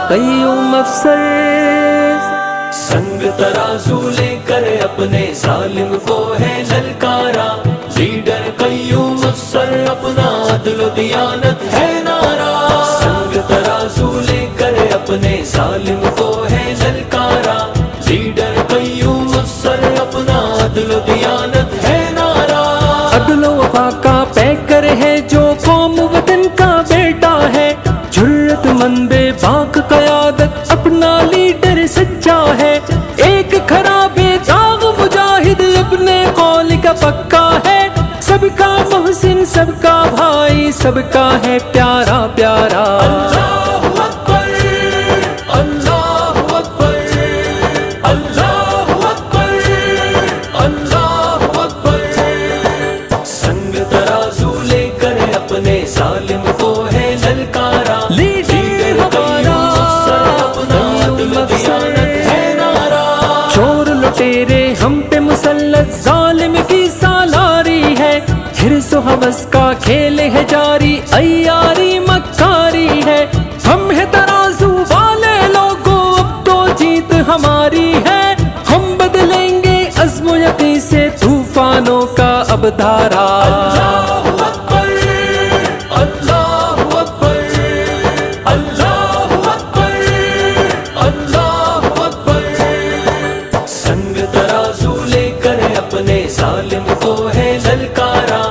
قیوم افسر، سنگ ترازو لے کر اپنے ظالم کو ہے للکارا، لیڈر قیوم افسر اپنا عدل و دیانت ہے نعرہ، سنگ ترازو لے کر اپنے ظالم کو ہے للکارا، لیڈر قیوم افسر اپنا عدل و دیانت ہے نعرہ، عدل و وفا کا پیکر ہے جو قوم وطن کا بیٹا ہے، جرت مند باک قیادت اپنا لیڈر سچا ہے، ایک کھرا بے داغ مجاہد اپنے قول کا پکا ہے، سب کا محسن سب کا بھائی سب کا ہے پیارا پیارا، اللہ اکبر اللہ اکبر اللہ اکبر اللہ اکبر، سنگ ترازو لے کر اپنے ظالم کو ہے للکارا، لیڈر قیوم افسر اپنا عدل و دیانت ہے نعرہ، چور لٹیرے ہم پہ مسلط ظالم کی سالاری ہے، حرص و حوث کا کھیل ہے جاری عیاری مکاری ہے، ہم ہے ترازو والے لوگوں اب تو جیت ہماری ہے، ہم بدلیں گے عزم و یقین سے طوفانوں کا اب دھارا، اللہ اکبر اللہ اکبر اللہ اکبر اللہ اکبر، سنگ ترازو لے کر اپنے ظالم کو ہے للکارا،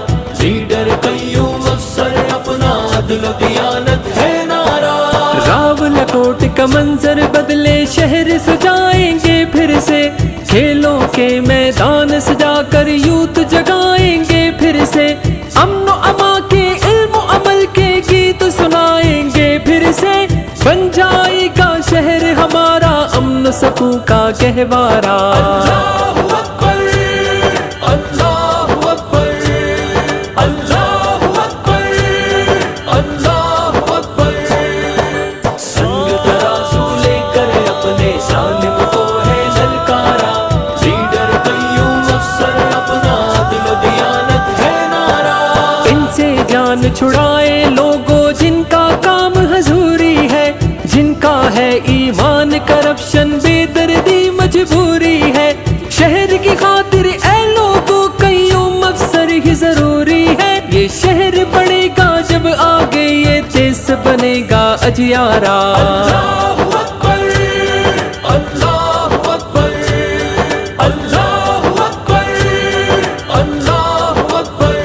لیڈر قیوم افسر اپنا عدل و دیانت ہے نعرہ، راولکوٹ کا منظر بدلے شہر سجائیں گے پھر سے، کھیلوں کے میدان سجا کر یوت جگائیں گے پھر سے، امن و اما کے علم و عمل کے گیت سنائیں گے پھر سے، بن جائے گا شہر ہمارا امن و سکون کا گہوارہ، اللہ اکبر اللہ اکبر اللہ اکبر اللہ اکبر، سنگ ترازو لے کر اپنے ظالم کو ہے للکارا، لیڈر قیوم افسر اپنا عدل و دیانت ہے نعرہ، ان سے جان چھڑائے لوگوں جن کا کام حضوری ہے، جن کا ہے ایمان کرپشن بے دردی مجبوری ہے، شہر کی خاطر اے لوگوں قیوم افسر ہی ضروری ہے، یہ شہر بڑھے گا جب آگے یہ دیس بنے گا اجیارا، اللہ اکبر اللہ اکبر اللہ اکبر اللہ اکبر،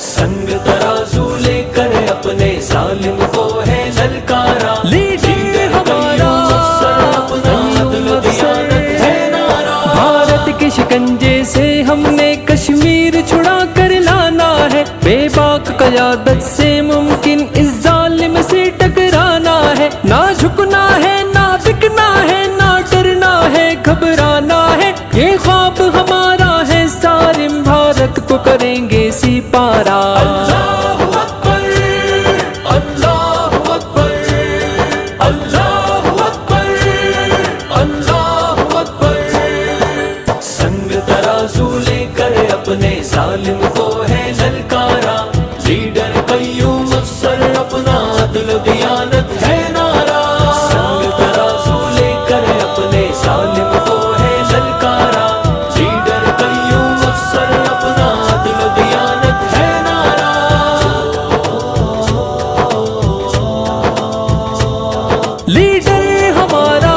سنگ ترازو لے کر اپنے ظالم کو ہے للکارا، لیڈر قیوم افسر اپنا عدل و دیانت ہے نعرہ، بھارت کے شکنجے سے ہم نے کشمیر چھڑا کر لانا ہے، بے باک قیادت سے ممکن اس ظالم سے ٹکرانا ہے، نہ جھکنا ہے نہ بکنا ہے نہ ڈرنا ہے گھبرانا ہے، یہ خواب ہمارا ہے سارم بھارت کو کریں گے سی پارا، اللہ اکبر اللہ اکبر اللہ اکبر اللہ اکبر، سنگ ترازو لے کر اپنے ظالم کو ہے للکارا، لیڈر قیوم افسر اپنا عدل و دیانت ہے نعرہ، سنگ ترازو لے کر اپنے ظالم کو ہے للکارا، لیڈر قیوم افسر اپنا عدل و دیانت ہے نعرہ، لیڈر ہمارا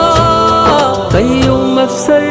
قیوم افسر